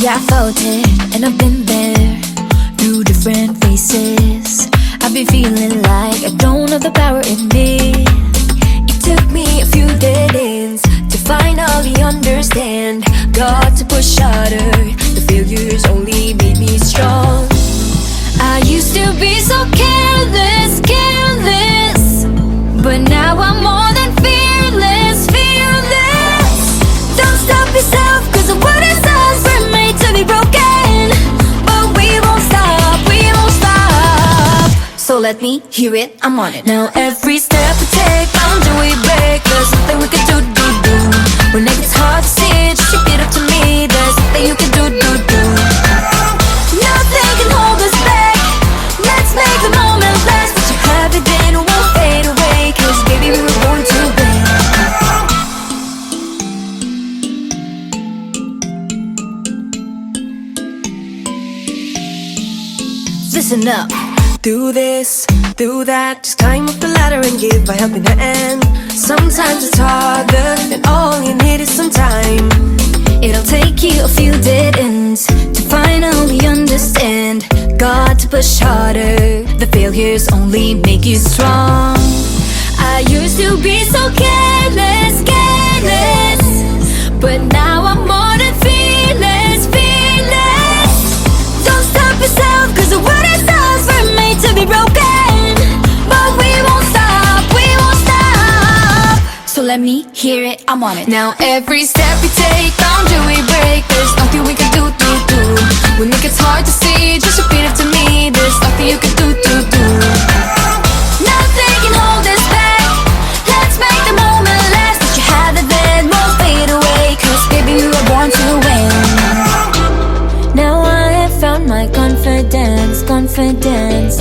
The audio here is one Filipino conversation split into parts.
Yeah, I felt it, and I've been there through different faces. I've been feeling like I don't have the power in me. It took me a few dead ends to finally understand. Got to push harder, the failures only made me strong. I used to be so careless, careless, but now I'm more than fearless, fearless. Don't stop yourself, cause the world is us, we're made to be broken. But we won't stop, we won't stop. So let me hear it, I'm on it. Now every step we take, boundary we break. There's nothing we can do. When it gets hard to see, just repeat it to me. There's nothing you can do. Nothing can hold us back. Let's make the moment last. What you have it then won't fade away. Cause baby we were born to win. Listen up. Do this, do that, just climb up the ladder and give a helping hand. Sometimes it's harder, and all you need is some time. It'll take you a few dead ends to finally understand. Got to push harder, the failures only make you strong. I used to be so careless, careless, but now I'm more than fearless, fearless. Don't stop yourself, cause the world is ours, we're made to be broken. But we won't stop, we won't stop. So let me hear it, I'm on it. Now every step we take, boundary we break. There's nothing we can do. When it gets hard to see, just repeat it to me. There's nothing you can do. Nothing can hold us back. Let's make the moment last. What you have it then won't fade away. Cause baby we were born to win. Now I have found my confidence, confidence.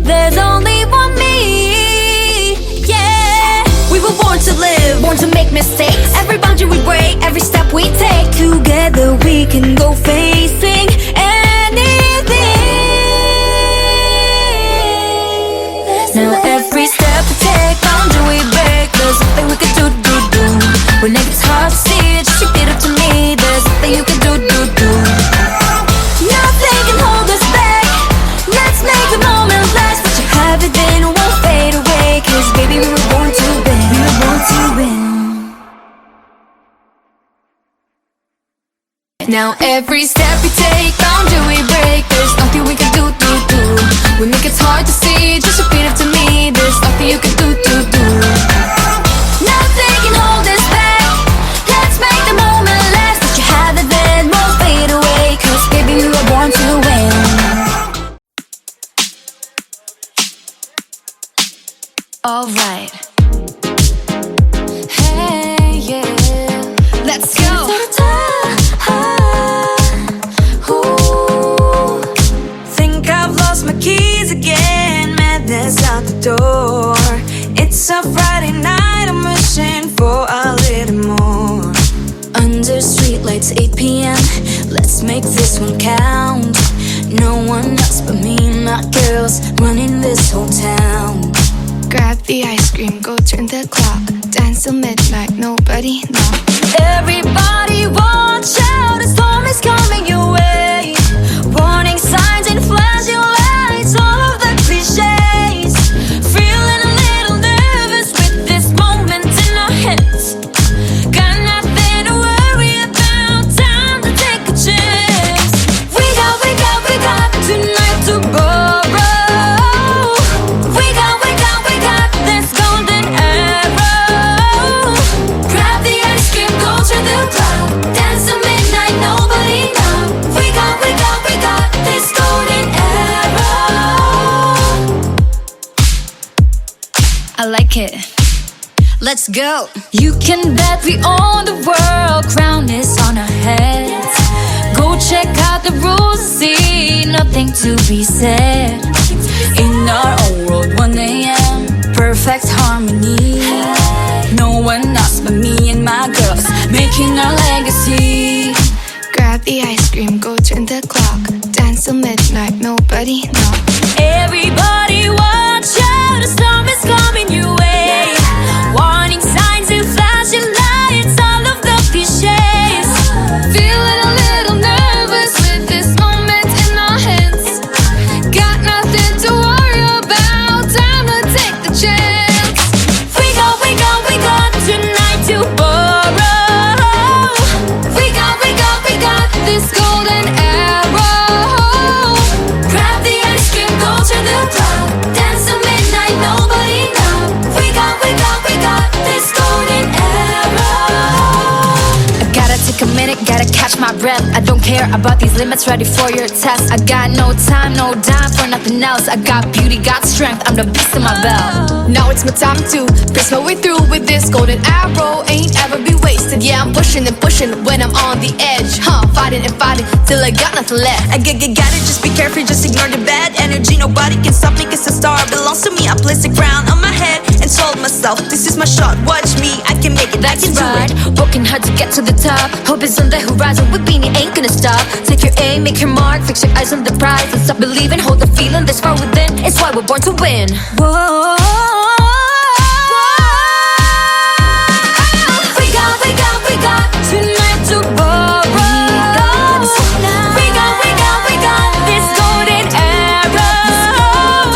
There's only one me, yeah. We were born to live, born to make mistakes. Every boundary we break, every step we take. Together we can go facing anything. Now every step we take, boundary we break. There's nothing we can do. When it gets hard to see, just repeat it to me. There's nothing you can do. Nothing can hold us back. Let's make the moment last. What you have it then won't fade away. Cause baby we were born to win. We were born to win. Now every step we take, boundary we break. There's nothing we can do. When it gets hard to see, just repeat it to me. There's nothing you can do. Nothing can hold us back. Let's make the moment last. What you have it then won't fade away. Cause baby we were born to win. Alright. Hey, yeah. Let's go. Think I've lost my keys again. Madness out the door. It's a Friday night, I'm wishing for a little more. Under streetlights, 8 p.m. Let's make this one count. No one else but me and my girls running this whole town. Grab the ice cream, go turn the clock. Dance till midnight, nobody knock. Everybody watch out, a storm is coming your way. Warning signs and flashing lights, all of the cliches. Feeling a little nervous with this moment in our heads. Got nothing to worry about, time to take a chance. We got tonight to borrow. We got this golden arrow. Grab the ice cream, go to the club. Dance till midnight, nobody knows. We got this golden arrow. I like it. Let's go. You can bet we own the world. Crown is on our heads. Go check out the rules and see. Nothing to be said. In our own world, 1 a.m. Perfect harmony. No one else but me and my girls making our legacy. Grab the ice cream, go turn the clock. Dance till midnight, nobody knock. Everybody watch out, a storm is coming your way. Warning signs and flashing lights, all of the cliches. Feeling a little nervous. don't care about these limits, ready for your test. I got no time, no dime for nothing else. I got beauty, got strength, I'm the beast in my belt. Now it's my time to press my way through with this golden arrow. Ain't ever be wasted, yeah, I'm pushing and pushing when I'm on the edge. Fighting and fighting till I got nothing left. I got it, just be careful, just ignore the bad energy. Nobody can stop me, cause the star belongs to me. I place the crown on my head and told myself, this is my shot, watch me, I can make it, I can That's do right, it. working hard to get to the top. Hope is on the horizon, with being ain't gonna stop. Take your aim, make your mark, fix your eyes on the prize. And stop believing, hold the feeling that's far within. It's why we're born to win. Whoa. We got tonight to borrow. We got this golden arrow.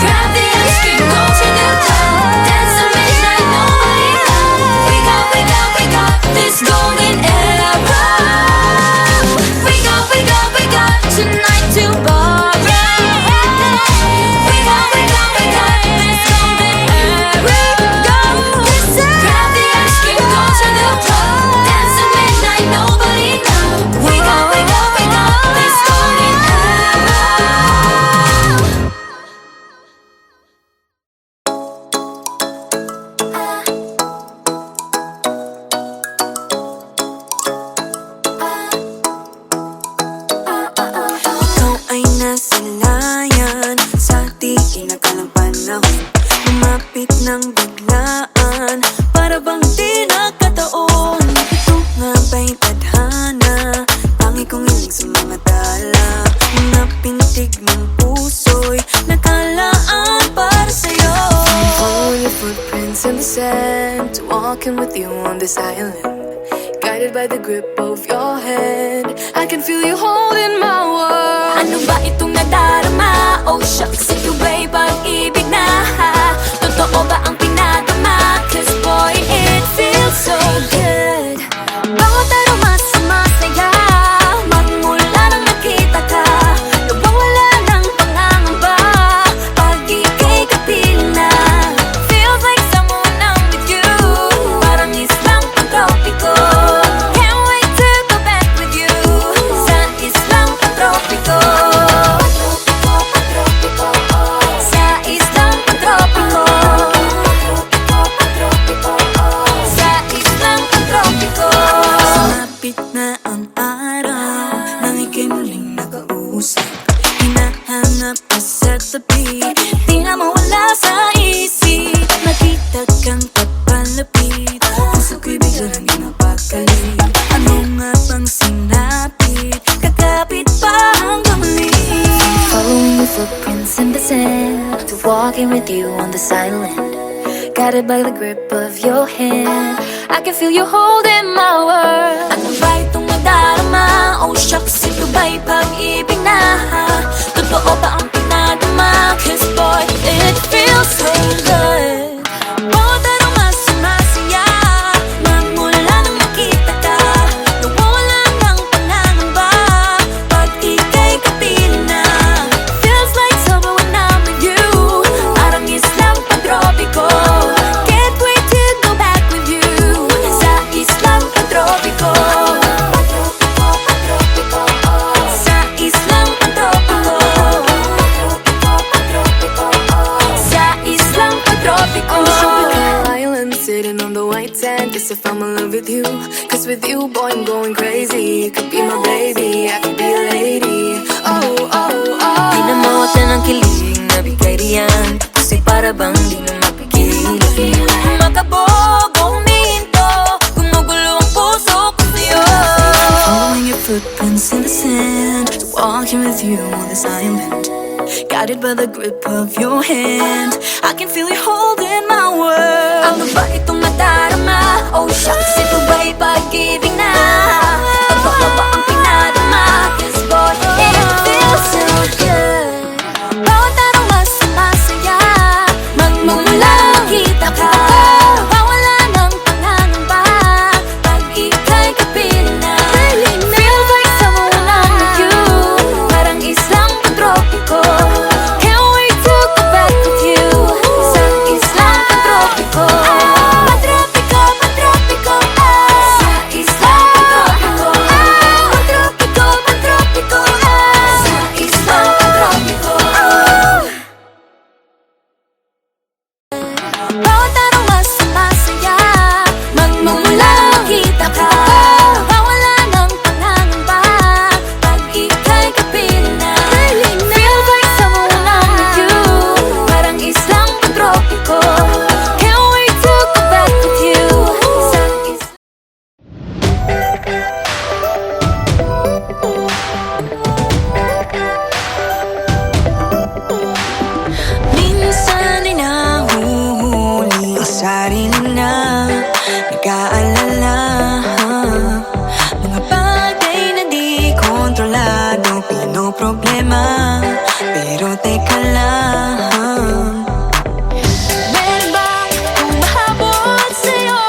Grab the ice cream, go to the top. Dance till midnight, nobody knows. We got this golden arrow. We got tonight to borrow. We got this golden arrow. Grab the ice cream, go to the top. Dance till midnight, nobody knows. We got this golden arrow. Ikaw ay nasa layan sa di kinakalang panahon. Lumapit ng biglaan, para bang di nakataon. Ito nga ba'y tadhana? Tangi kong hiling sa mga tala. Mga pintig ng puso'y nakalaan para sa'yo. Following your footprints in the sand, walking with you on this island. Guided by the grip of your hand, I can feel you holding my world. Ano ba itong nadarama? Oh shucks, ito ba'y pag-ibig na? Totoo ba ang pinadama? Cause boy, it feels so good. Bawat aroma sumasaya, magmula nang nakita ka. Nawawala ng pangangamba, pag ika'y kapiling na. Feels like someone I'm with you, parang islang pantropiko. Can't wait to go back with you, sa islang pantropiko. Sa islang pantropiko. Sa islang pantropiko. Sumapit na ang araw nang ika'y muling nakausap. Hinahanap ka sa tabi, di na mawala sa isip. Nakita kang papalapit, puso ko'y biglang ginapakali. Ano nga bang sinapit, kakapit pa hanggang muli. Following your footprints in the sand, to walking with you on this island. Guided by the grip of your hand, I can feel you holding my world. Ano ba itong nadarama? Oh shucks, ito ba'y pag-ibig na? Totoo ba ang pinadama? Cause boy, it feels so good. Bawat aroma sumasaya, magmula nang makita ka. Nawawala ng pangangamba, pag ika'y kapiling na. Feels like summer when I'm with you, parang islang pantropiko. Can't wait to go back with you, sa islang pantropiko. Sa islang pantropiko. Sa islang pantropiko. On the tropical island, sitting on the white sand, as if I'm in love with you. Cause with you, boy, I'm going crazy. You could be my baby, I could be a lady. Oh, oh, oh. Di na mawata ng kilig na bigay riyan, kasi para bang di na mapigil. Makabog o huminto, gumugulo ang puso ko sa'yo. Following your footprints in the sand, walking with you on this island. Guided by the grip of your hand, I can feel you holding my world. Ano ba itong nadarama? Oh shucks, ito ba'y pag-ibig na? Totoo ba ang pinadama? Cause boy, it feels so good. Bawat aroma sumasaya, magmumula nang makita ka. Nawawala ng pangangamba, pag ika'y kapiling na. Feels like someone I'm with you, parang islang pantropiko. Can't wait to go back with you, sa islang pantropiko. Pantropiko, pantropiko, sa islang pantropiko. Pantropiko, nag-aalala. Mga bagay na di kontrolado, pinoproblema. Pero teka lang, Meron bang humahabol sa'yo?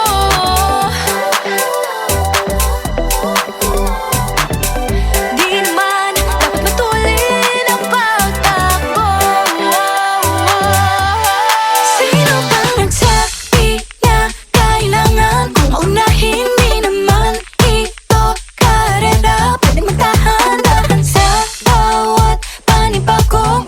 Di naman dapat matulin ang pagtakbo. sino bang nagsabi na kailangan kong maunahin? Di naman ito karera, pwede magtahan-tahan sa bawat panibagong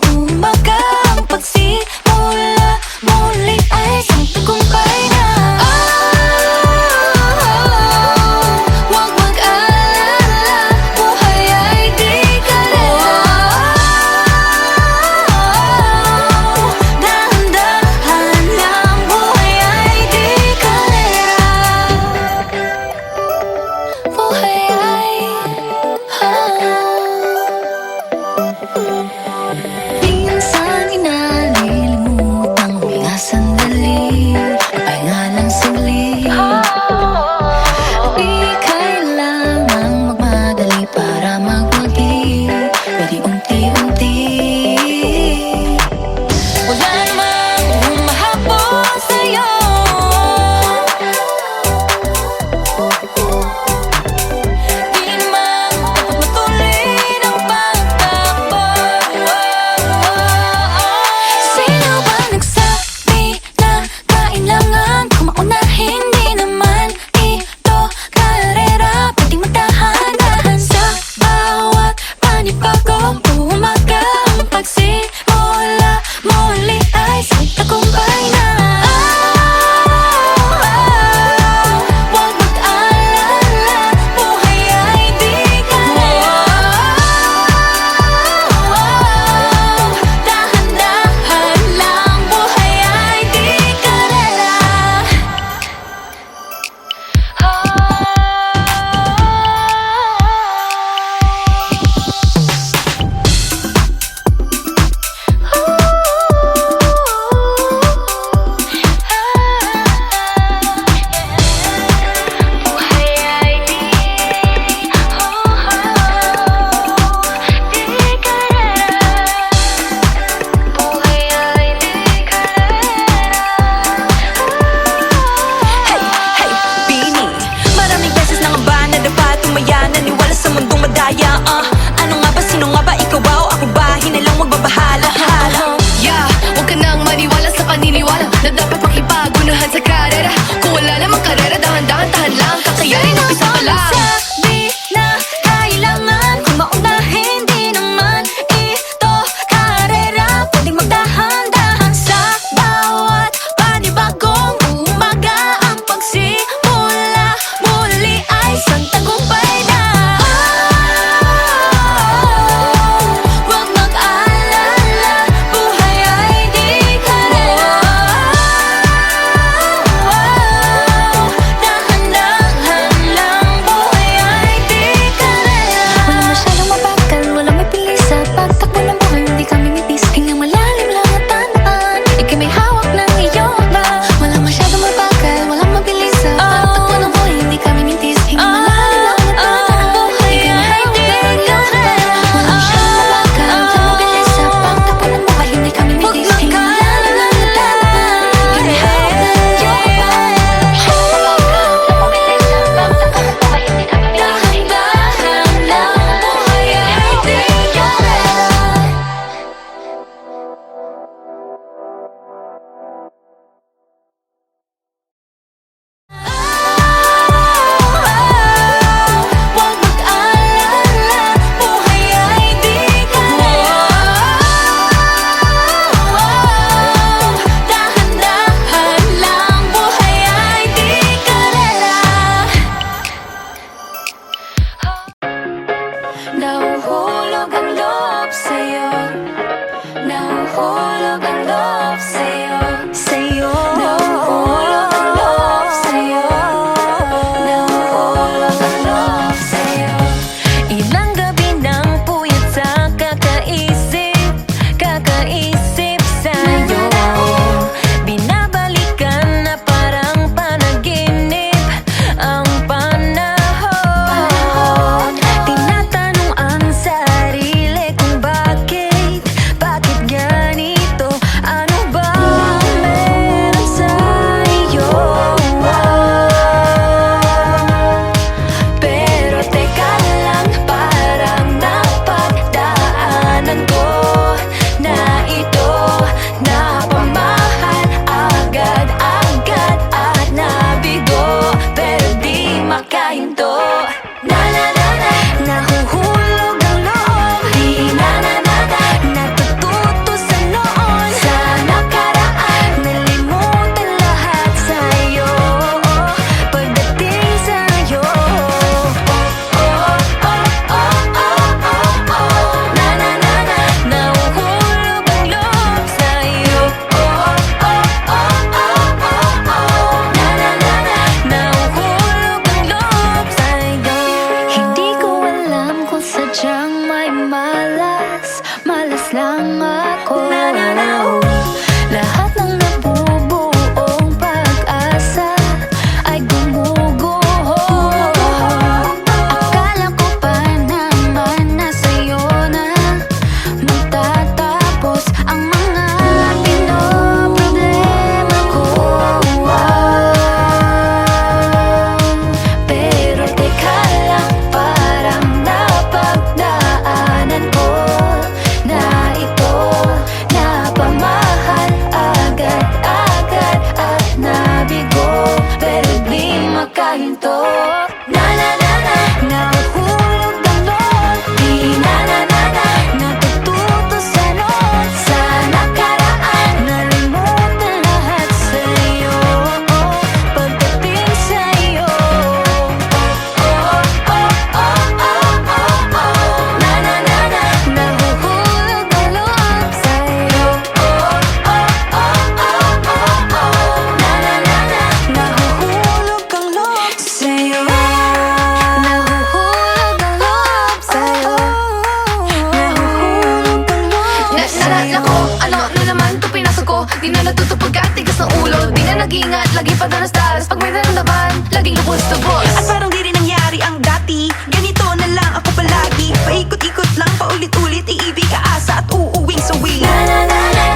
Di na natutupag at tigas ng ulo. Di na nag-ingat, lagi pa danas-danas. Pag may naramdaman, laging lubos-tubos. At parang di rin nangyari ang dati. Ganito na lang ako palagi. Paikot-ikot lang, paulit-ulit. Iibig, aasa at uuwing sawi.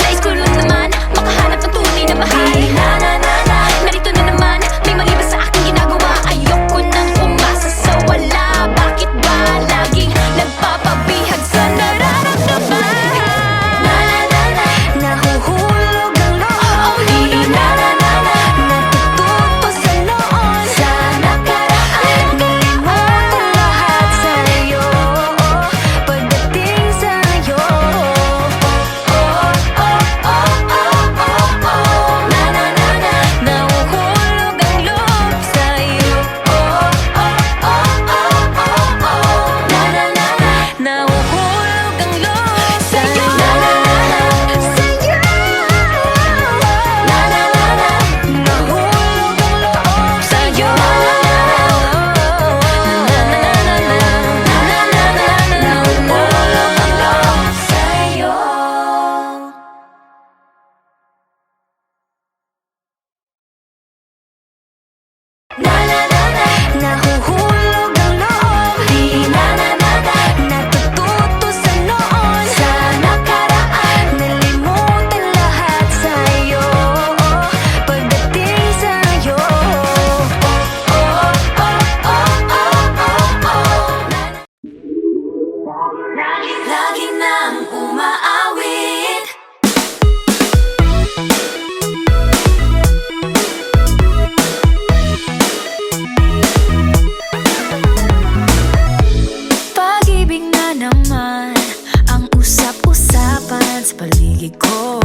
Nais ko lang naman makahanap ng tunay na mahal. Narito na naman, may mali ba sa aking ginagawa? Ayoko nang umasa sa wala. Bakit ba laging nagpapabihag sa nararamdaman? Nahuhulog ang loob. Natututo sa noon. Sa nakaraan, kalimutan lahat sa'yo. Pagdating sa'yo, nahuhulog ang loob sa'yo. Nahuhulog ang loob sa'yo. Nahuhulog ang loob sa'yo. Nahuhulog ang loob sa'yo. Nahuhulog ang loob. Natututo sa noon. Sa nakaraan, nalimutan lahat sa'yo. Pagdating sa'yo, Lagi nang umaawit. pag-ibig na naman ang usap-usapan sa paligid ko.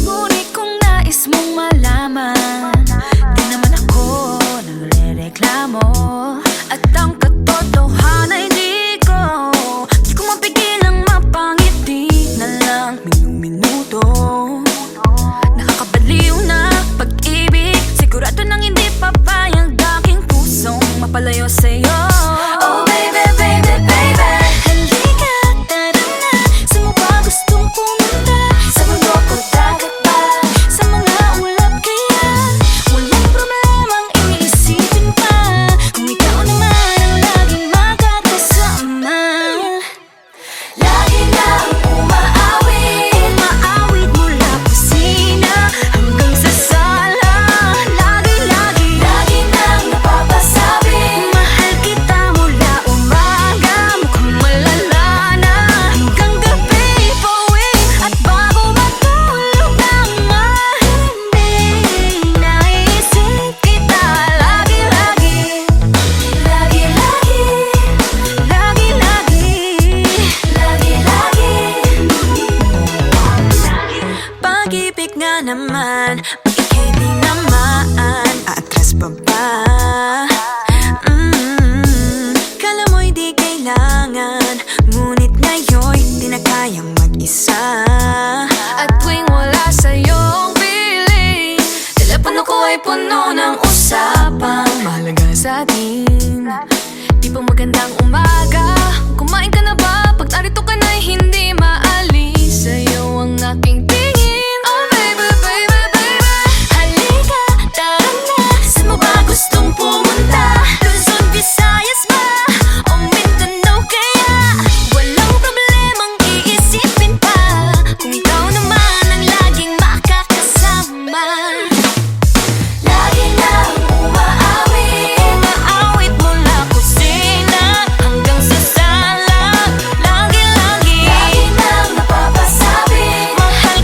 Ngunit kung nais mong malaman, di naman ako nagre-reklamo. At ang katotohanan ay di ko mapigilang mapangiti na lang minuto. Nakakabaliw na pag-ibig, sigurado nang hindi papayag aking pusong mapalayo sa'yo. Oh baby, baby, baby, halika, tara na. Saan mo ba gustong pumunta? Sa mundo ko, dagat ba? Sa mga ulap kaya? Walang problemang iniisipin pa, kung ikaw naman ang laging makakasama. Lagi nang umaawit. Umaawit mula kusina hanggang sa sala. Lagi-lagi Nang napapasabi. mahal kita mula umaga, mukhang malala na hanggang gabi. Pauwi at bago matulog nang mahimbing, naisip kita lagi-lagi. Pag-ibig nga naman, pag ika'y di naman aatras pa ba? Kala mo'y di kailangan, ngunit ngayon'y di na kayang mag-isa. At tuwing wala sa'yong piling, telepono ko ay puno ng usapang mahalaga sa atin. Di ba magandang umaga? Kumain ka na ba? Pag narito ka na'y hindi maalis sa'yo ang aking tingin. Oh baby, baby, baby, Halika, tara na. Saan mo ba gustong pumunta? Luzon, Visayas ba? O Mindanao kaya? Walang problemang iisipin pa, kung ikaw naman ang laging makakasama. Lagi nang umaawit. Umaawit mula kusina hanggang sa sala. Lagi-lagi Nang napapasabi. mahal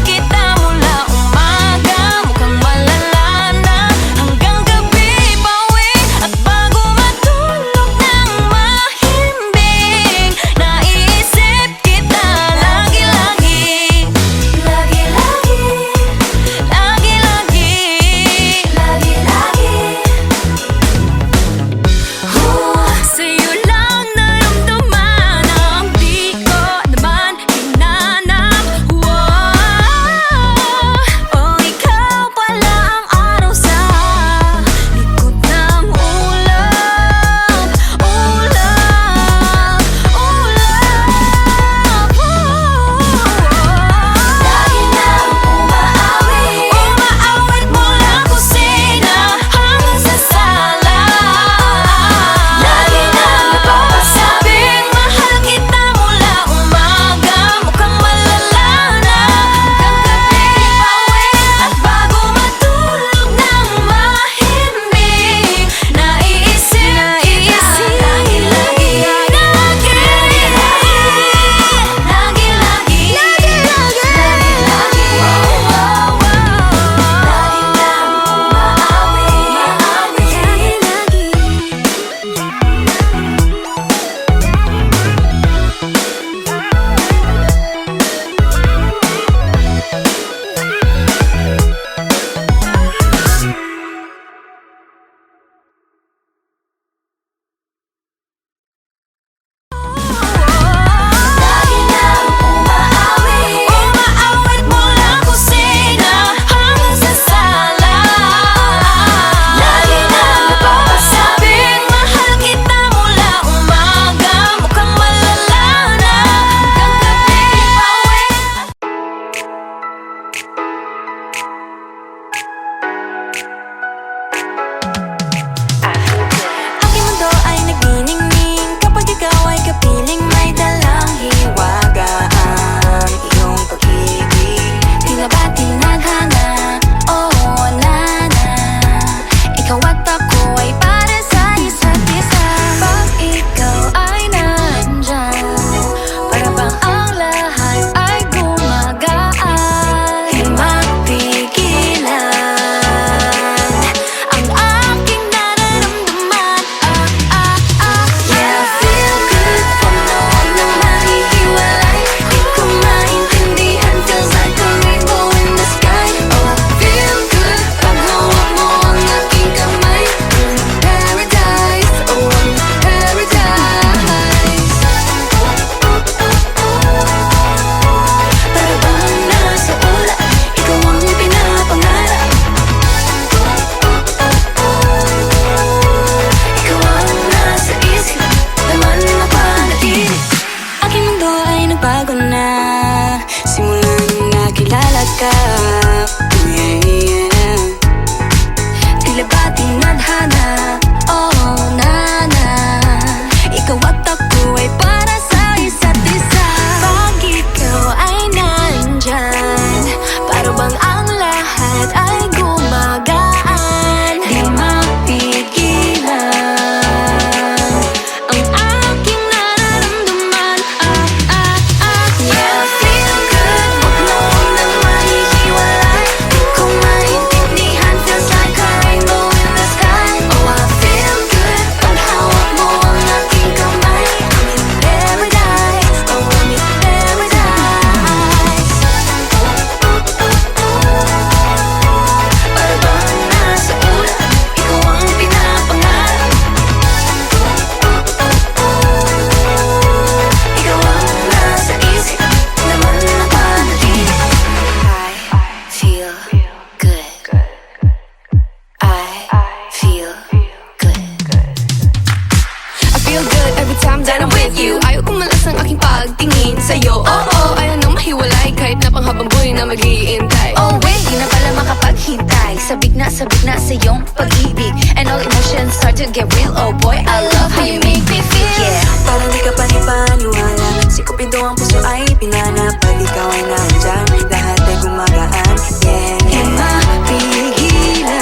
mag-iintay. Oh wait, di na pala makapaghintay. Sabik na sa iyong pag-ibig, and all emotions start to get real. Oh boy, I love how you make me feel. Yeah. Parang di ka panipaniwala, si Cupido ang puso ay pinanap. Pag ikaw ay nandyan, lahat ay gumagaan. Yeah, Di mapigilan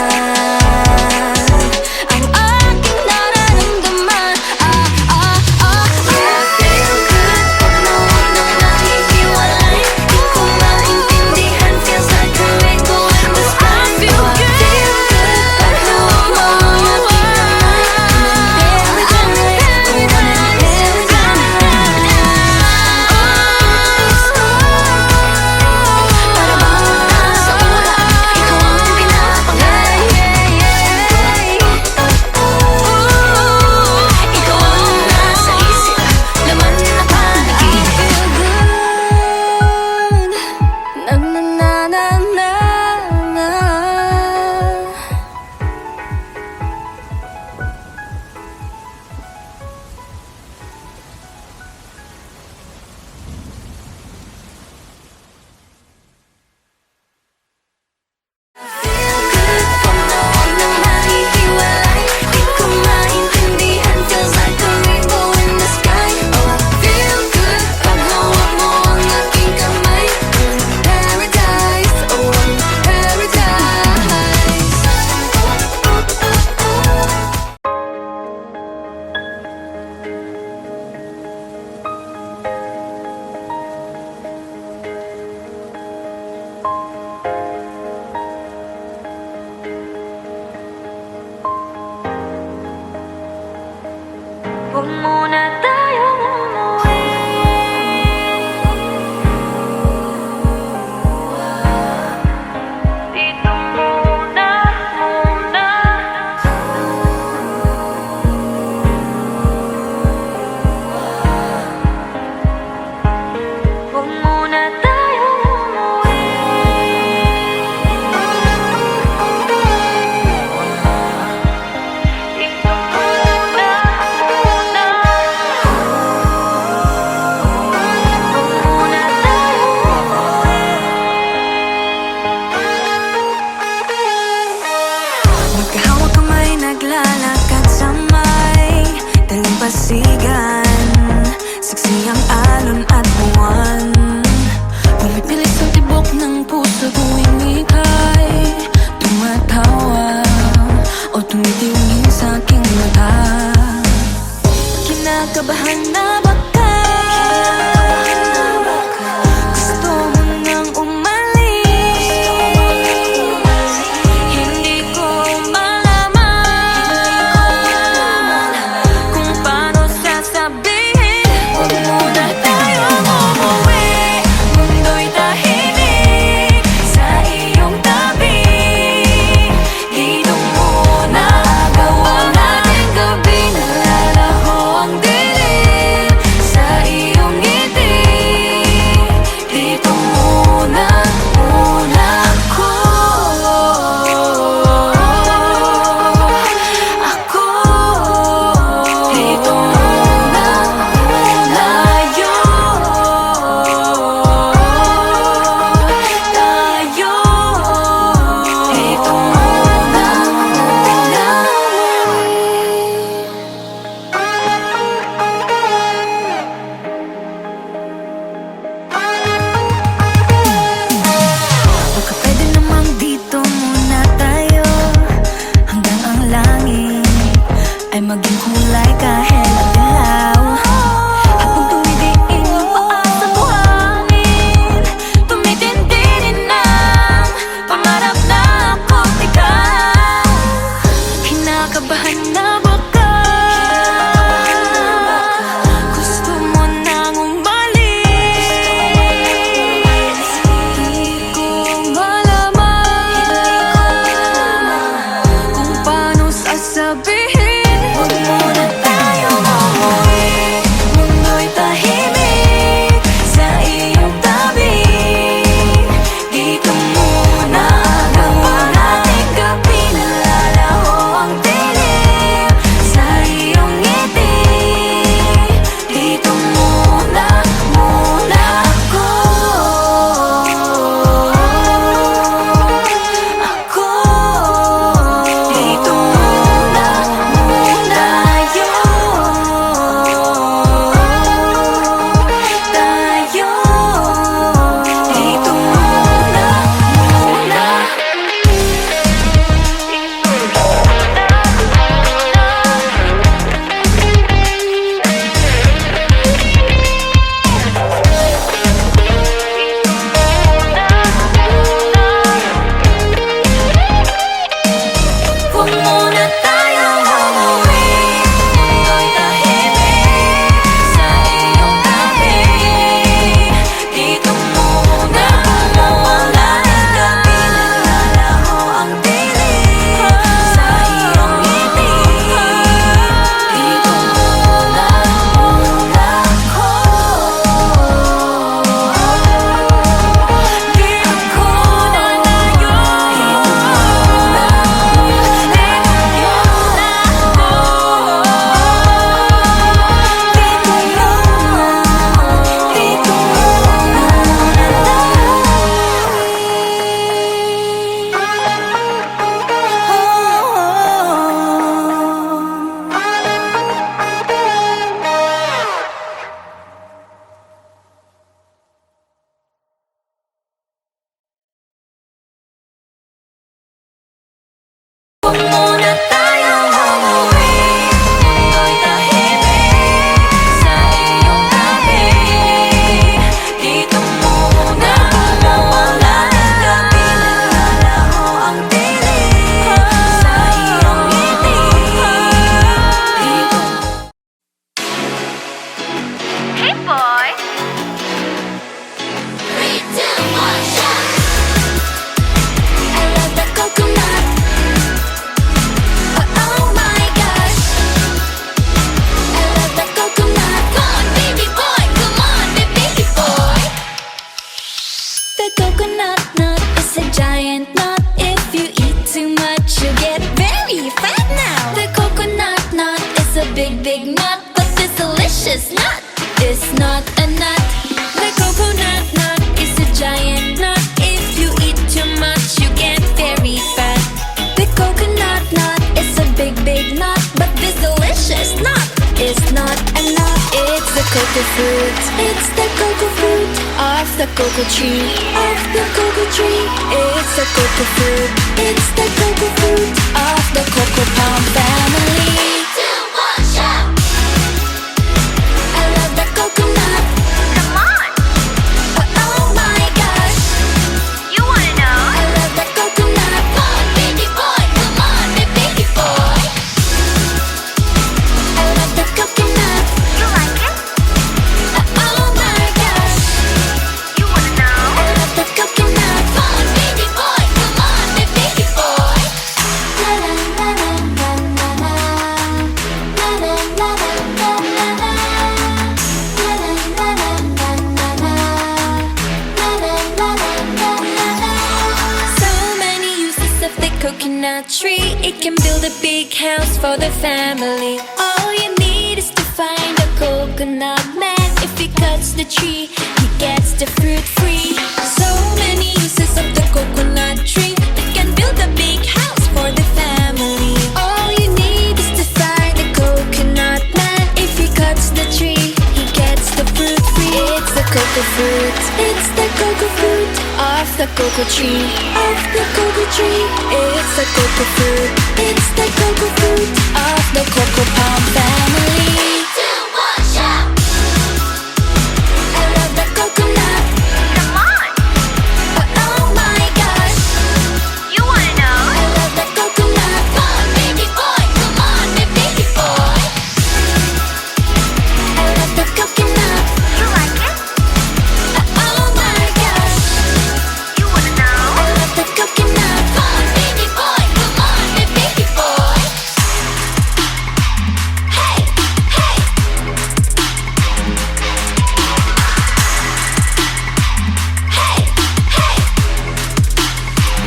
ang aking nararamdaman. feel good, wag na nahihiwalay. Di ko maintindihan, feels like a rainbow in the sky. I feel good. Feel good, pag hawak mo yung aking kamay. Baby, cocoa fruit. It's the cocoa fruit of the cocoa tree. Of the cocoa tree. It's the cocoa fruit. It's the cocoa fruit of the cocoa palm family. 2, 1, shout! I love the coconut. Come on, Oh my gosh. you wanna know? I love the coconut. Come on, baby boy, come on, baby boy. I love the coconut. You like it? Oh my gosh. You wanna know? I love the coconut. Come on, baby boy, come on, baby boy. La la la la la la la. La la la la la la la. La la la la la la la. La la la la la la. So many uses of the coconut tree. It can build a big house for the family. All you need is to find a coconut man. If he cuts the tree, he gets the fruit free. So many uses of the coconut tree. It can build a big house for the family. All you need is to find a coconut man. If he cuts the tree, he gets the fruit free. It's the cocoa fruit. It's the cocoa fruit of the cocoa tree. Of the cocoa tree. It's the cocoa fruit. It's the cocoa fruit of the cocoa palm family. 2, 1, shout! I love the coconut. Come on, Oh my gosh. you wanna know? I love the coconut. Come on, baby boy, come on, baby boy. I love the coconut. You like it? Oh my gosh. You wanna know? I love the coconut. Come on, baby boy, come on, baby boy. Hey, hey. Hey, hey.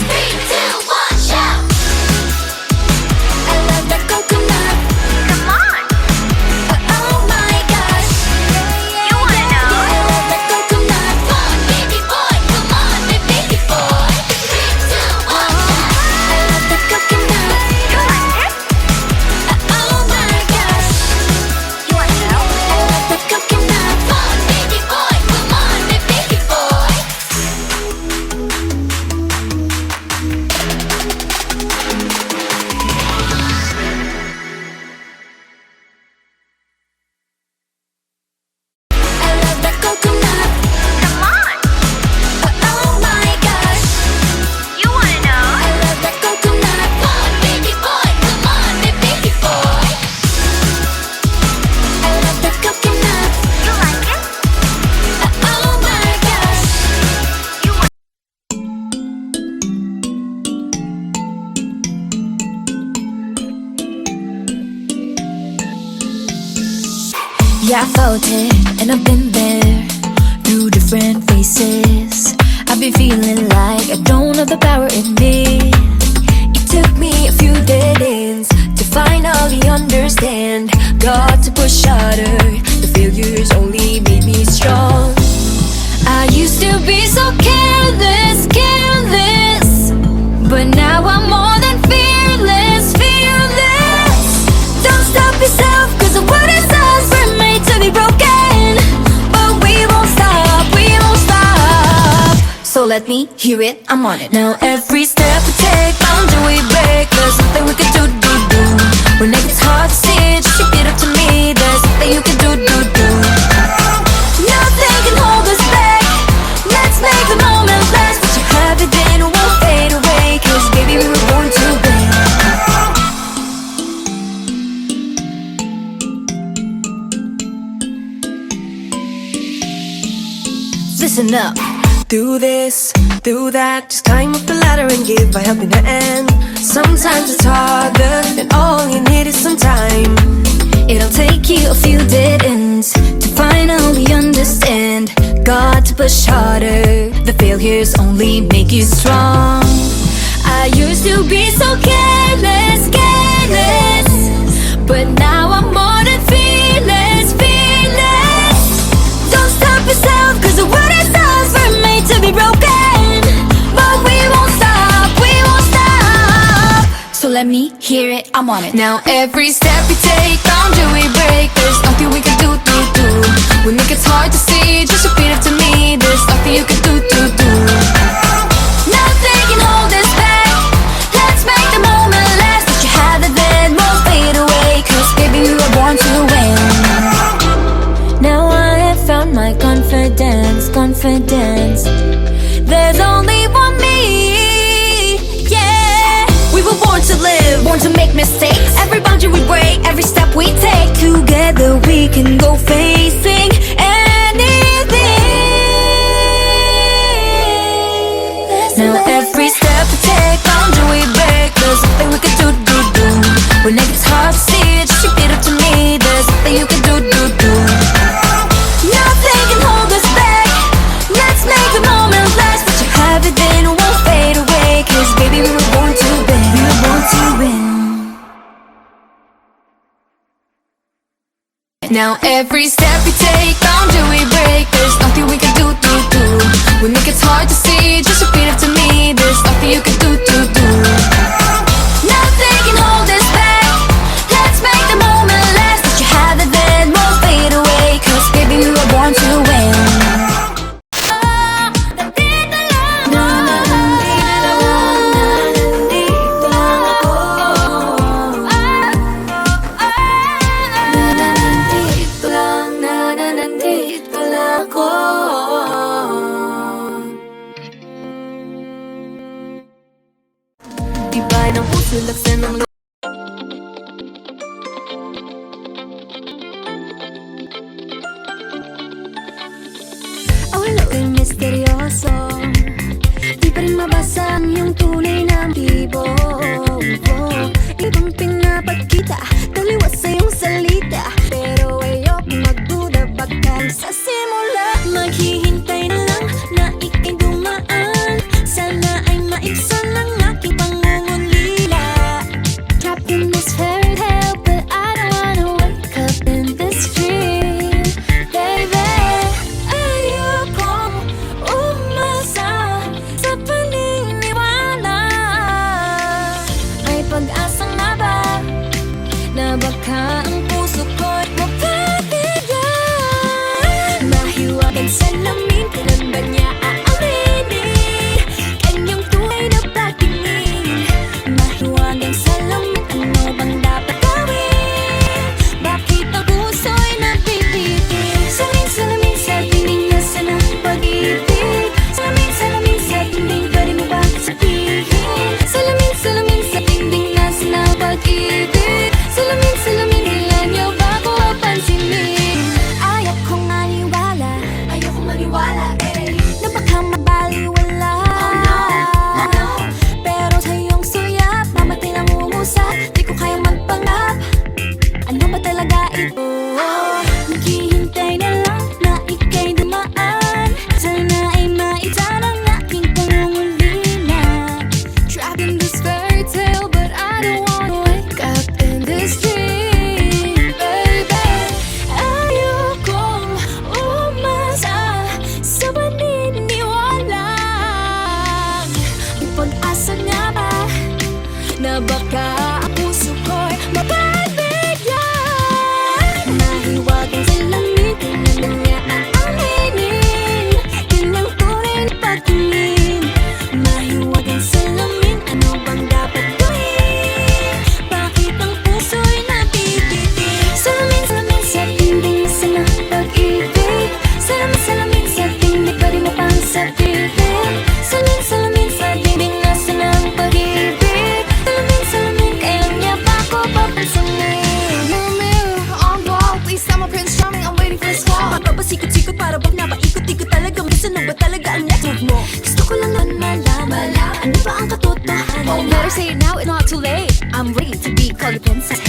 3, 2, 1, shout! I love the coconut. Come on, Oh my gosh. you wanna know? I love the coconut. Come on, baby boy, come on, baby boy. 3, 2, 1, shout! I love the coconut. You like it? Oh my gosh. You wanna know? I love the coconut. Come on, baby boy, come on, baby boy. I love the coconut. Come on, Oh my gosh. you wanna know? I love the coconut. Come on, baby boy, come on, baby boy. I love the coconut. You like it? Oh my gosh. You wanna Yeah, I felt it, and I've been there through different phases. I've been feeling like I don't have the power in me. It took me a few dead ends to finally understand. Got to push harder, the failures only made me strong. I used to be so careless, careless, but now I'm more than fearless, fearless. Don't stop yourself, cause the world is ours, we're made to be broken. But we won't stop, we won't stop. So let me hear it, I'm on it. Now every step we take, boundary we break. There's nothing we can do. When it gets hard to see it, just repeat it to me. There's nothing you can do. Nothing can hold us back. Let's make the moment last. What you have it then won't fade away. Cause baby we were born to win. Listen up. Do this, do that. Just climb up the ladder and give a helping hand. Sometimes it's harder, and all you need is some time. It'll take you a few dead ends to finally understand. Got to push harder, the failures only make you strong. I used to be so careless, careless, but now I'm more than fearless, fearless. Don't stop yourself, cause the world is ours, we're made to be broken. But we won't stop, we won't stop. So let me hear it, I'm on it. Now every step we take, boundary we break. There's nothing we can do. When it gets hard to see, just repeat it to me. There's nothing you can do. Nothing can hold us back. Let's make the moment last. Let you have it, then won't fade away. 'Cause baby, we were born to win. Now I have found my confidence. There's only one me, yeah. We were born to live, born to make mistakes. Every boundary we break, every step we take. Together we can go facing anything. Now every step we take, boundary we break. There's nothing we can do. When it gets hard to see, just repeat it to me. There's nothing you can do. Nothing can hold us back. Let's make the moment last. Let you have it, then it won't fade away. 'Cause baby, we were born to win. We were born to win. Now every step we take, boundary we break. There's nothing we can do. When it gets hard to see, just repeat it to me. There's nothing you can do. Nothing can hold us back. Let's make the moment last. Let you have it, then won't fade away. 'Cause baby, we were born to win. Tibay ng puso, laksan ng loob. Awalo kay misteryoso, di pa rin mabasa ang iyong tunay na motibo. Ibang pinapagkita, taliwas sa iyong salita. Pero ayok magduda baka sa simula. Maghihintay na lang na ika'y dumaan. Sana ay maibsan ang aking pangungulila. Trapped in this fairy tale, but I don't wanna wake up in this dream, baby. Ayokong umasa sa paniniwala. May pag-asa nga ba na baka ang puso ko'y mapabigyan? Mahiwagang salamin, kailan ba niya aaminin? Kanyang tunay na pagtingin. Mahiwagang salamin, ano bang dapat gawin? Bakit ang puso'y napipitin? Salamin sa tingin niya sa ng pag-ibig. Salamin sa tingin, pwede mo ba sabihin? Salamin sa tingin nasa ng pag-ibig. Salamin, kailan niyo ba ko papansinin? Ayoko maniwala, na baka mabaliwala. Pero sa iyong suyap, mamatay na umusap. Di ko kayang magpanggap. Ano ba talaga ito? Naghihintay na lang na ika'y dumaan. Sana ay maibsan ang aking pangungulila. Trapped in this fairy tale, but I don't wanna wake up in this dream, baby. Ayokong umasa sa paniniwala. May pag-asa nga ba na baka ang puso ko'y mapabigyan? Mahiwagang salamin, kailan ba niya aaminin? Yun ang tunay na pagtingin. Mahiwagang salamin, ano bang dapat gawin? Bakit ang puso'y napipitin? Salamin sa tingin sa ng pag-ibig. Salamin sa tingin, pwede mo pang sabihin. Salamin sa tingin nasa ng pag-ibig. Salamin, kailan niya ba ko papansinin? Mirror on the wall, please tell my prince charming, I'm waiting for this call. Papasikot-sikot para bang napaikot-ikot talagang gusto na ba talaga ang network mo? Gusto ko lang malaman, ano ba ang katotohanan? Oh, better say it now, it's not too late. I'm ready to be called a princess.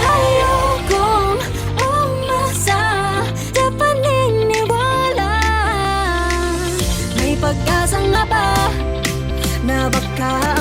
Ayokong umasa sa paniniwala. May pag-asa nga ba na baka